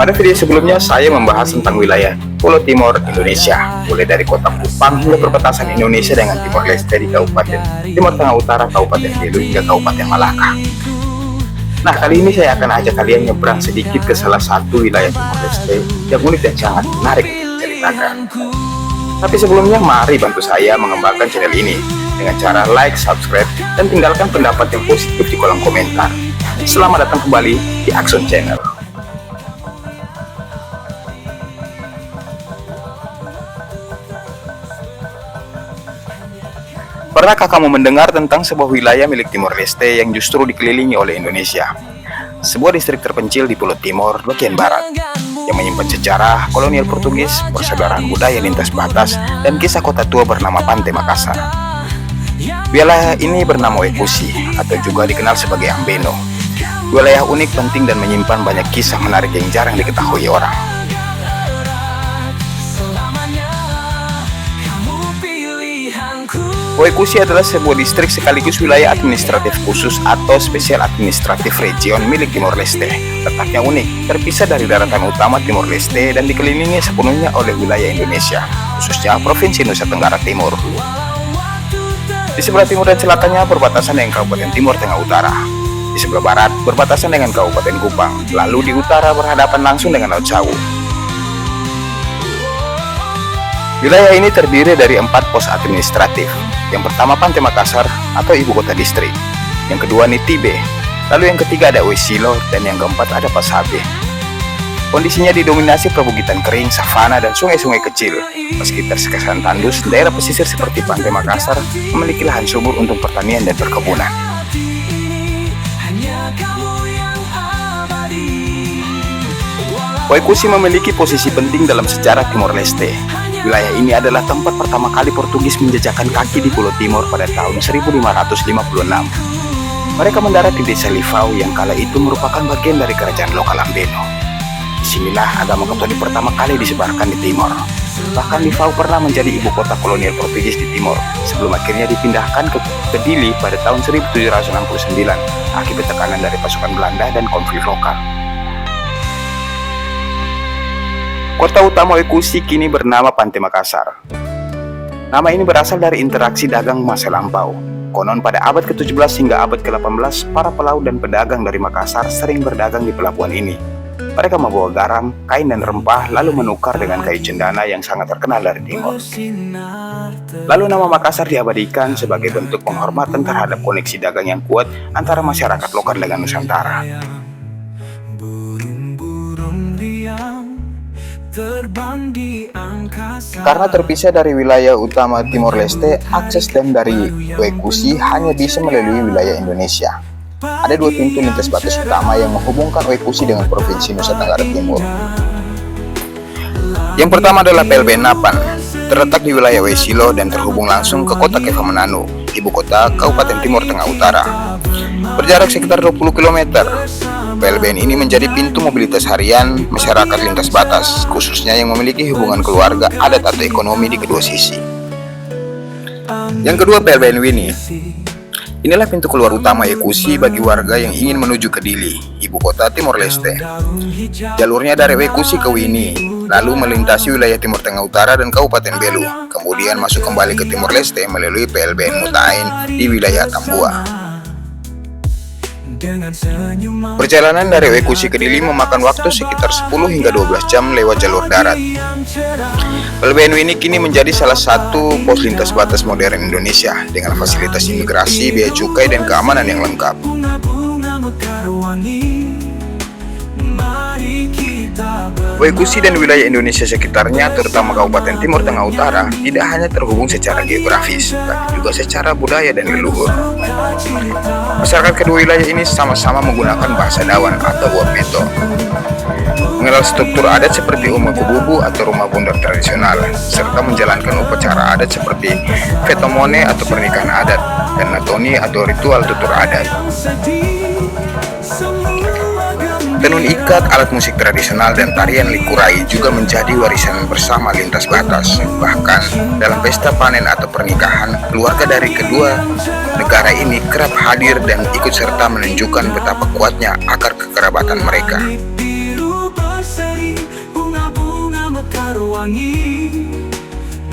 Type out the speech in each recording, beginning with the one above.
Pada video sebelumnya saya membahas tentang wilayah Pulau Timor Indonesia, mulai dari kota Kupang hingga perbatasan Indonesia dengan Timor Leste di Kabupaten Timur Tengah Utara, Kabupaten Belu hingga Kabupaten Malaka. Nah, kali ini saya akan ajak kalian nyebrang sedikit ke salah satu wilayah Timor Leste yang unik dan sangat menarik untuk diceritakan. Tapi sebelumnya mari bantu saya mengembangkan channel ini dengan cara like, subscribe, dan tinggalkan pendapat yang positif di kolom komentar. Selamat datang kembali di Akson Channel. Pernahkah kamu mendengar tentang sebuah wilayah milik Timor Leste yang justru dikelilingi oleh Indonesia? Sebuah distrik terpencil di Pulau Timor bagian barat yang menyimpan sejarah kolonial Portugis, persaudaraan budaya lintas batas, dan kisah kota tua bernama Pantai Makassar. Wilayah ini bernama Wekusi atau juga dikenal sebagai Ambeno. Wilayah unik, penting, dan menyimpan banyak kisah menarik yang jarang diketahui orang. Wekusi adalah sebuah distrik sekaligus wilayah administratif khusus atau Special Administrative Region milik Timor Leste. Letaknya unik, terpisah dari daratan utama Timor Leste dan dikelilingi sepenuhnya oleh wilayah Indonesia, khususnya Provinsi Nusa Tenggara Timur. Di sebelah timur dan selatannya berbatasan dengan Kabupaten Timur Tengah Utara. Di sebelah barat berbatasan dengan Kabupaten Kupang, lalu di utara berhadapan langsung dengan Laut Sawu. Wilayah ini terdiri dari 4 pos administratif. Yang pertama Pantai Makassar atau ibu kota distrik. Yang kedua Nitibe. Lalu yang ketiga ada Wesilo, dan yang keempat ada Pasabe. Kondisinya didominasi perbukitan kering, savana, dan sungai-sungai kecil. Meski terkesan tandus, daerah pesisir seperti Pantai Makassar memiliki lahan subur untuk pertanian dan perkebunan. Wekusi memiliki posisi penting dalam sejarah Timor Leste. Wilayah ini adalah tempat pertama kali Portugis menjejakkan kaki di Pulau Timor pada tahun 1556. Mereka mendarat di desa Livau yang kala itu merupakan bagian dari kerajaan lokal Ambeno. Disinilah agama Katolik pertama kali disebarkan di Timor. Bahkan Livau pernah menjadi ibu kota kolonial Portugis di Timor, sebelum akhirnya dipindahkan ke Dili pada tahun 1769 akibat tekanan dari pasukan Belanda dan konflik lokal. Kota utama Wekusi kini bernama Pantai Makassar. Nama ini berasal dari interaksi dagang masa lampau. Konon pada abad ke-17 hingga abad ke-18, para pelaut dan pedagang dari Makassar sering berdagang di pelabuhan ini. Mereka membawa garam, kain, dan rempah, lalu menukar dengan kayu cendana yang sangat terkenal dari timur. Lalu nama Makassar diabadikan sebagai bentuk penghormatan terhadap koneksi dagang yang kuat antara masyarakat lokal dengan Nusantara. Karena terpisah dari wilayah utama Timor Leste, akses dan dari Wekusi hanya bisa melalui wilayah Indonesia. Ada 2 pintu lintas batas utama yang menghubungkan Wekusi dengan Provinsi Nusa Tenggara Timur. Yang pertama adalah PLBN Napan, terletak di wilayah Wesilo dan terhubung langsung ke kota Kefamananu, ibu kota Kabupaten Timur Tengah Utara. Berjarak sekitar 20 km. PLBN ini menjadi pintu mobilitas harian masyarakat lintas batas, khususnya yang memiliki hubungan keluarga, adat, atau ekonomi di kedua sisi. Yang kedua PLBN Wini. Inilah pintu keluar utama Wekusi bagi warga yang ingin menuju ke Dili, ibu kota Timor Leste. Jalurnya dari Wekusi ke Wini, lalu melintasi wilayah Timur Tengah Utara dan Kabupaten Belu, kemudian masuk kembali ke Timor Leste melalui PLBN Mutain di wilayah Tambua. Perjalanan dari Wekusi ke Dili memakan waktu sekitar 10 hingga 12 jam lewat jalur darat. PLBN Wini kini menjadi salah satu pos lintas batas modern Indonesia dengan fasilitas imigrasi, bea cukai, dan keamanan yang lengkap. Wekusi dan wilayah Indonesia sekitarnya, terutama Kabupaten Timur Tengah Utara, tidak hanya terhubung secara geografis, tapi juga secara budaya dan leluhur. Masyarakat kedua wilayah ini sama-sama menggunakan bahasa Dawan atau Wometo, mengenal struktur adat seperti Uma Kububu atau rumah bundar tradisional, serta menjalankan upacara adat seperti Fetomone atau pernikahan adat, dan Natoni atau ritual tutur adat. Tenun ikat, alat musik tradisional, dan tarian likurai juga menjadi warisan bersama lintas batas. Bahkan dalam pesta panen atau pernikahan, keluarga dari kedua negara ini kerap hadir dan ikut serta menunjukkan betapa kuatnya akar kekerabatan mereka. wangi.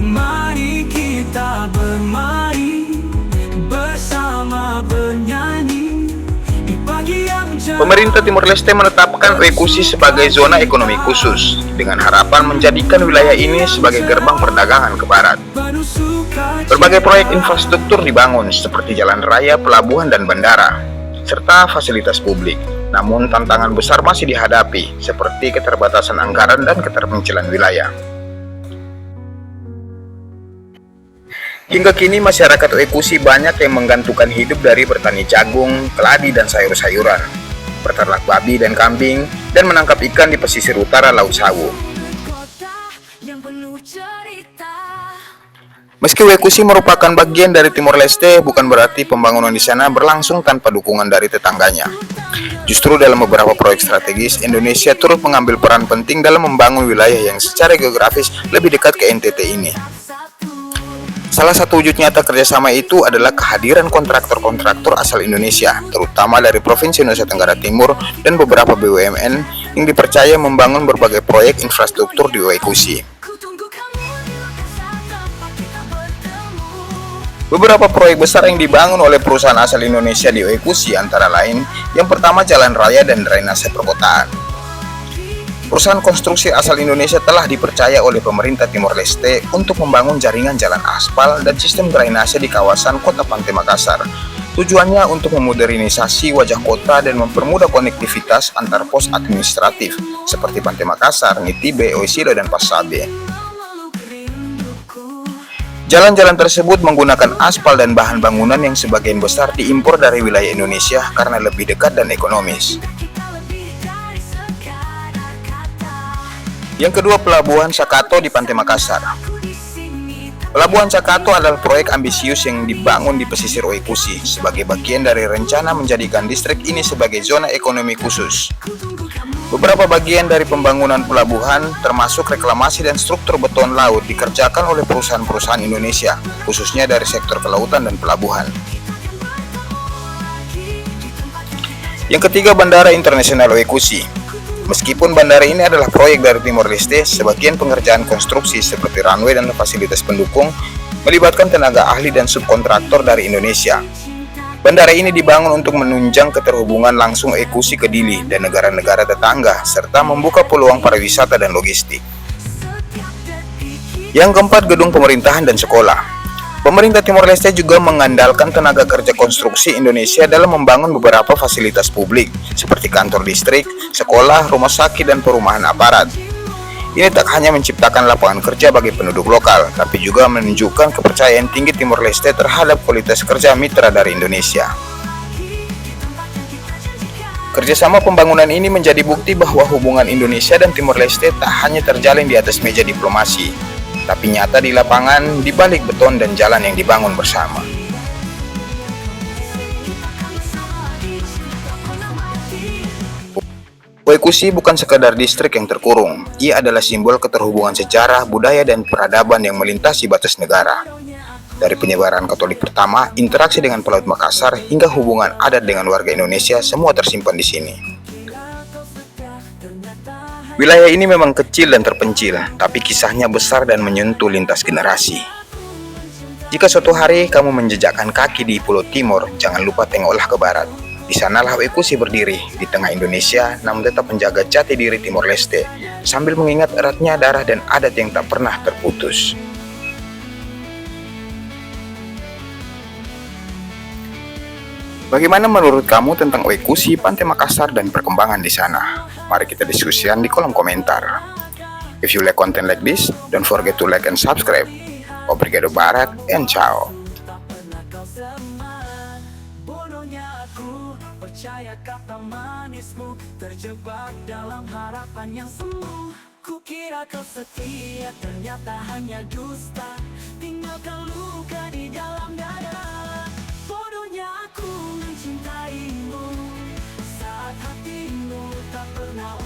Mari kita bermain bersama bernyanyi di pagi yang cerah. Pemerintah Timor Leste menetapkan Oekusi sebagai zona ekonomi khusus dengan harapan menjadikan wilayah ini sebagai gerbang perdagangan ke barat. Berbagai proyek infrastruktur dibangun seperti jalan raya, pelabuhan, dan bandara, serta fasilitas publik. Namun tantangan besar masih dihadapi seperti keterbatasan anggaran dan keterpencilan wilayah. Hingga kini masyarakat Oekusi banyak yang menggantungkan hidup dari bertani jagung, keladi, dan sayur-sayuran, berternak babi dan kambing, dan menangkap ikan di pesisir utara Laut Sawu. Meski Oekusi merupakan bagian dari Timor Leste, bukan berarti pembangunan di sana berlangsung tanpa dukungan dari tetangganya. Justru dalam beberapa proyek strategis, Indonesia turut mengambil peran penting dalam membangun wilayah yang secara geografis lebih dekat ke NTT ini. Salah satu wujud nyata kerjasama itu adalah kehadiran kontraktor-kontraktor asal Indonesia, terutama dari Provinsi Nusa Tenggara Timur dan beberapa BUMN yang dipercaya membangun berbagai proyek infrastruktur di Oekusi. Beberapa proyek besar yang dibangun oleh perusahaan asal Indonesia di Oekusi antara lain, yang pertama jalan raya dan drainase perkotaan. Perusahaan konstruksi asal Indonesia telah dipercaya oleh pemerintah Timor Leste untuk membangun jaringan jalan aspal dan sistem drainase di kawasan kota Pantai Makassar. Tujuannya untuk memodernisasi wajah kota dan mempermudah konektivitas antar pos administratif seperti Pantai Makassar, Nitibe, Oisilo, dan Pasabe. Jalan-jalan tersebut menggunakan aspal dan bahan bangunan yang sebagian besar diimpor dari wilayah Indonesia karena lebih dekat dan ekonomis. Yang kedua, Pelabuhan Sakato di Pantai Makassar. Pelabuhan Sakato adalah proyek ambisius yang dibangun di pesisir Oekusi sebagai bagian dari rencana menjadikan distrik ini sebagai zona ekonomi khusus. Beberapa bagian dari pembangunan pelabuhan, termasuk reklamasi dan struktur beton laut, dikerjakan oleh perusahaan-perusahaan Indonesia, khususnya dari sektor kelautan dan pelabuhan. Yang ketiga, Bandara Internasional Oekusi. Meskipun bandara ini adalah proyek dari Timor Leste, sebagian pengerjaan konstruksi seperti runway dan fasilitas pendukung melibatkan tenaga ahli dan subkontraktor dari Indonesia. Bandara ini dibangun untuk menunjang keterhubungan langsung Oekusi ke Dili dan negara-negara tetangga, serta membuka peluang pariwisata dan logistik. Yang keempat, gedung pemerintahan dan sekolah. Pemerintah Timor Leste juga mengandalkan tenaga kerja konstruksi Indonesia dalam membangun beberapa fasilitas publik, seperti kantor distrik, sekolah, rumah sakit, dan perumahan aparat. Ini tak hanya menciptakan lapangan kerja bagi penduduk lokal, tapi juga menunjukkan kepercayaan tinggi Timor Leste terhadap kualitas kerja mitra dari Indonesia. Kerjasama pembangunan ini menjadi bukti bahwa hubungan Indonesia dan Timor Leste tak hanya terjalin di atas meja diplomasi, tapi nyata di lapangan, di balik beton dan jalan yang dibangun bersama. Oekusi bukan sekadar distrik yang terkurung, ia adalah simbol keterhubungan sejarah, budaya, dan peradaban yang melintasi batas negara. Dari penyebaran Katolik pertama, interaksi dengan Pelaut Makassar, hingga hubungan adat dengan warga Indonesia, semua tersimpan di sini. Wilayah ini memang kecil dan terpencil, tapi kisahnya besar dan menyentuh lintas generasi. Jika suatu hari kamu menjejakkan kaki di Pulau Timor, jangan lupa tengoklah ke barat. Di sanalah Oekusi berdiri, di tengah Indonesia, namun tetap menjaga jati diri Timor Leste, sambil mengingat eratnya darah dan adat yang tak pernah terputus. Bagaimana menurut kamu tentang Oekusi, Pantai Makassar, dan perkembangan di sana? Mari kita diskusikan di kolom komentar. If you like content like this, don't forget to like and subscribe. Obrigado Barat and ciao. Percaya kata manismu, terjebak dalam harapan yang semu. Kukira kau setia, ternyata hanya dusta. Tinggalkan luka di dalam dada. Bodohnya aku mencintaimu saat hatimu tak pernah